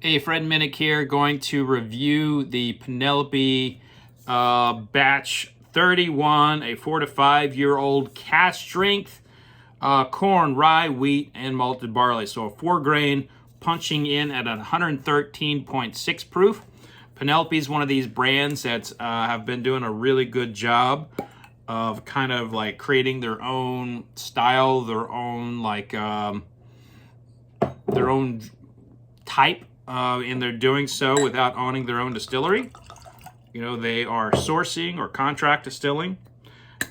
Hey, Fred Minnick here, going to review the Penelope Batch 31, a 4 to 5 year old cask strength corn, rye, wheat, and malted barley. So a 4-grain punching in at 113.6 proof. Penelope is one of these brands that have been doing a really good job of kind of like creating their own style, their own their own type. And they're doing so without owning their own distillery. You know, they are sourcing or contract distilling,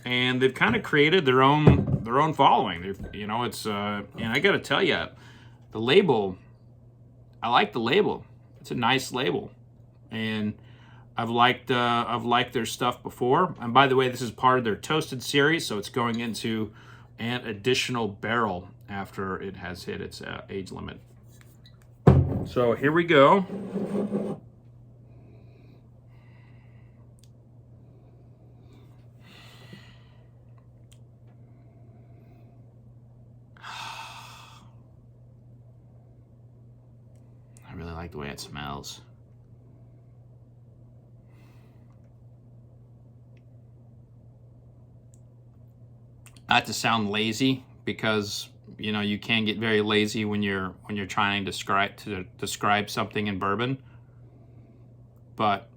and they've kind of created their own following. You know, it's and I got to tell you, the label. I like the label. It's a nice label, and I've liked their stuff before. And by the way, this is part of their Toasted series, so it's going into an additional barrel after it has hit its age limit. So here we go. I really like the way it smells. Not to sound lazy, because you know you can get very lazy when you're trying to describe something in bourbon. But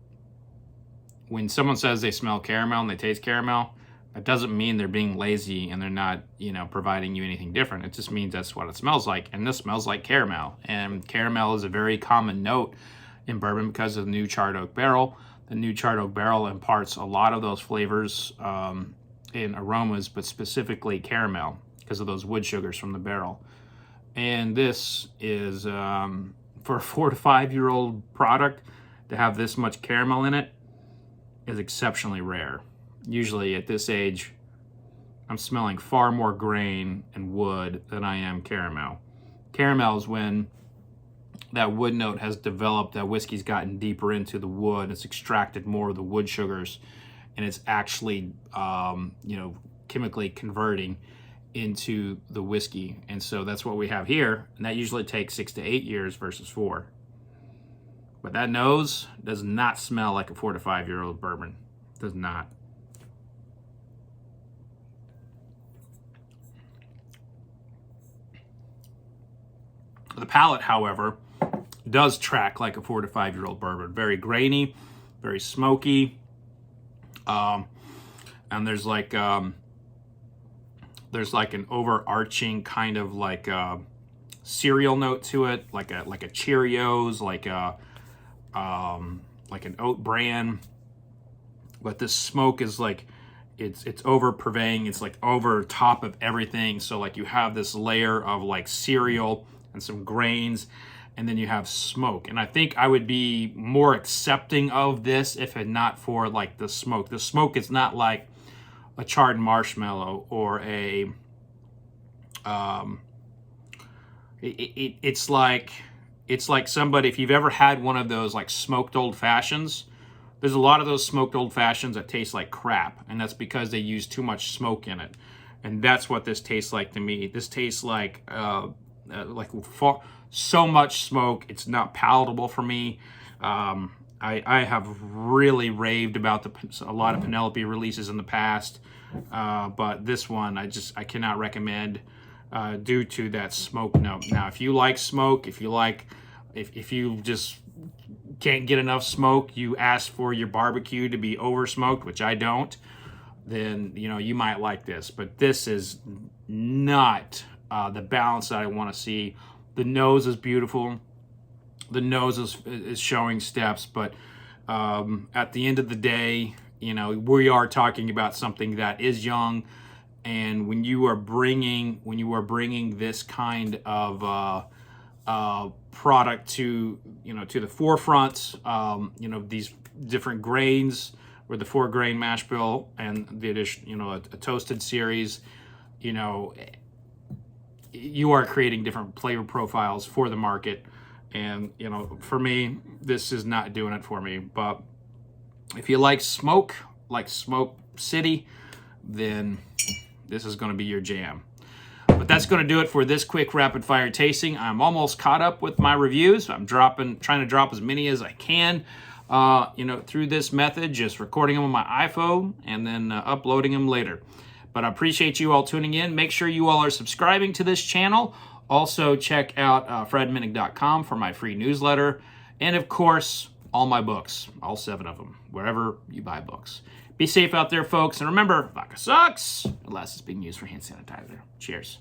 when someone says they smell caramel and they taste caramel, that doesn't mean they're being lazy and they're not, providing you anything different. It just means that's what it smells like, and this smells like caramel. And caramel is a very common note in bourbon because of the new charred oak barrel. The new charred oak barrel imparts a lot of those flavors in aromas, but specifically caramel, because of those wood sugars from the barrel. And this is, for a 4 to 5 year old product, to have this much caramel in it is exceptionally rare. Usually at this age, I'm smelling far more grain and wood than I am caramel. Caramel is when that wood note has developed, that whiskey's gotten deeper into the wood, it's extracted more of the wood sugars, and it's actually, chemically converting into the whiskey. And so that's what we have here, and that usually takes 6 to 8 years versus 4. But that nose does not smell like a 4 to 5 year old bourbon. It does not. The palate, however, does track like a 4 to 5 year old bourbon. Very grainy, very smoky, and there's like an overarching kind of like cereal note to it, like a Cheerios, like an oat bran. But this smoke is like it's over pervading. It's like over top of everything. So like you have this layer of like cereal and some grains, and then you have smoke. And I think I would be more accepting of this if it not for like the smoke. The smoke is not like a charred marshmallow or a it's like somebody, if you've ever had one of those like smoked old fashions, there's a lot of those smoked old fashions that taste like crap, and that's because they use too much smoke in it. And that's what this tastes like to me. This tastes like so much smoke, it's not palatable for me. I have really raved about a lot of Penelope releases in the past, but this one I cannot recommend due to that smoke note. Now, if you like smoke, if you just can't get enough smoke, you ask for your barbecue to be over smoked, which I don't, then you might like this. But this is not the balance that I want to see. The nose is beautiful. The nose is showing steps, but at the end of the day, we are talking about something that is young. And when you are bringing this kind of product to the forefront, these different grains, with the 4-grain mash bill and the addition, a Toasted series, you are creating different flavor profiles for the market. And for me, this is not doing it for me. But if you like Smoke City, then this is going to be your jam. But But that's going to do it for this quick rapid fire tasting. I'm almost caught up with my reviews. I'm trying to drop as many as I can, through this method, just recording them on my iPhone and then uploading them later. But I appreciate you all tuning in. Make sure you all are subscribing to this channel. Also, check out fredminnick.com for my free newsletter. And of course, all my books, all 7 of them, wherever you buy books. Be safe out there, folks. And remember, vodka sucks unless it's being used for hand sanitizer. Cheers.